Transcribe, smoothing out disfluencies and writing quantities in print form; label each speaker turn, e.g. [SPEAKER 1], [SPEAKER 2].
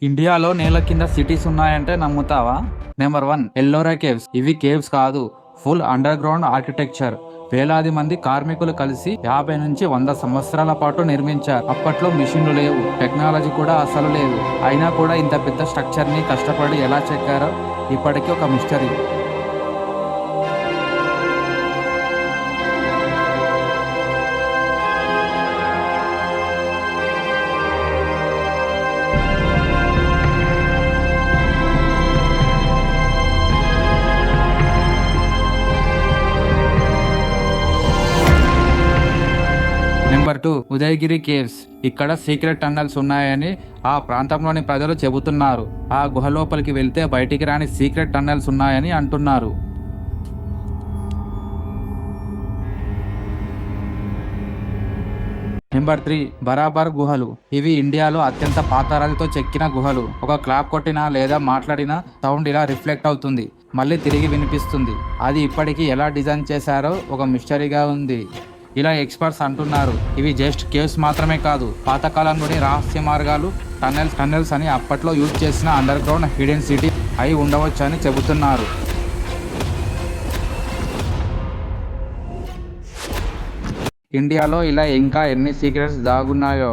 [SPEAKER 1] ఇండియాలో నేల కింద సిటీస్ ఉన్నాయంటే నమ్ముతావా? Number 1 Ellora caves. ఇవి కేవ్స్ కాదు, ఫుల్ అండర్ గ్రౌండ్ ఆర్కిటెక్చర్. వేలాది మంది కార్మికులు కలిసి 50 నుంచి 100 సంవత్సరాల పాటు నిర్మించారు. అప్పట్లో మిషన్లు లేవు, టెక్నాలజీ కూడా అసలు లేదు. అయినా కూడా ఇంత పెద్ద స్ట్రక్చర్ ని కష్టపడి ఎలా చెక్కారో ఇప్పటికీ ఒక మిస్టరీ. Number 2 Udayagiri caves. ఇక్కడ సీక్రెట్ టన్నల్స్ ఉన్నాయని ఆ ప్రాంతంలోని ప్రజలు చెబుతున్నారు. ఆ గుహ లోపలికి వెళ్తే బయటికి రాని సీక్రెట్ టన్నల్స్ ఉన్నాయని అంటున్నారు. నెంబర్ 3 బరాబర్ గుహలు. ఇవి ఇండియాలో అత్యంత పాతారాలతో చెక్కిన గుహలు. ఒక క్లాప్ కొట్టినా లేదా మాట్లాడినా సౌండ్ ఇలా రిఫ్లెక్ట్ అవుతుంది, మళ్ళీ తిరిగి వినిపిస్తుంది. అది ఇప్పటికీ ఎలా డిజైన్ చేశారో ఒక మిస్టరీగా ఉంది. ఇలా ఎక్స్పర్ట్స్ అంటున్నారు, ఇవి జస్ట్ కేవ్స్ మాత్రమే కాదు, పాతకాలంలోని రహస్య మార్గాలు, టన్నెల్స్ అని అప్పట్లో యూజ్ చేసిన అండర్ గ్రౌండ్ హిడెన్ సిటీ అయి ఉండవచ్చు అని చెబుతున్నారు. ఇండియాలో ఇలా ఇంకా ఎన్ని సీక్రెట్స్ దాగున్నాయో.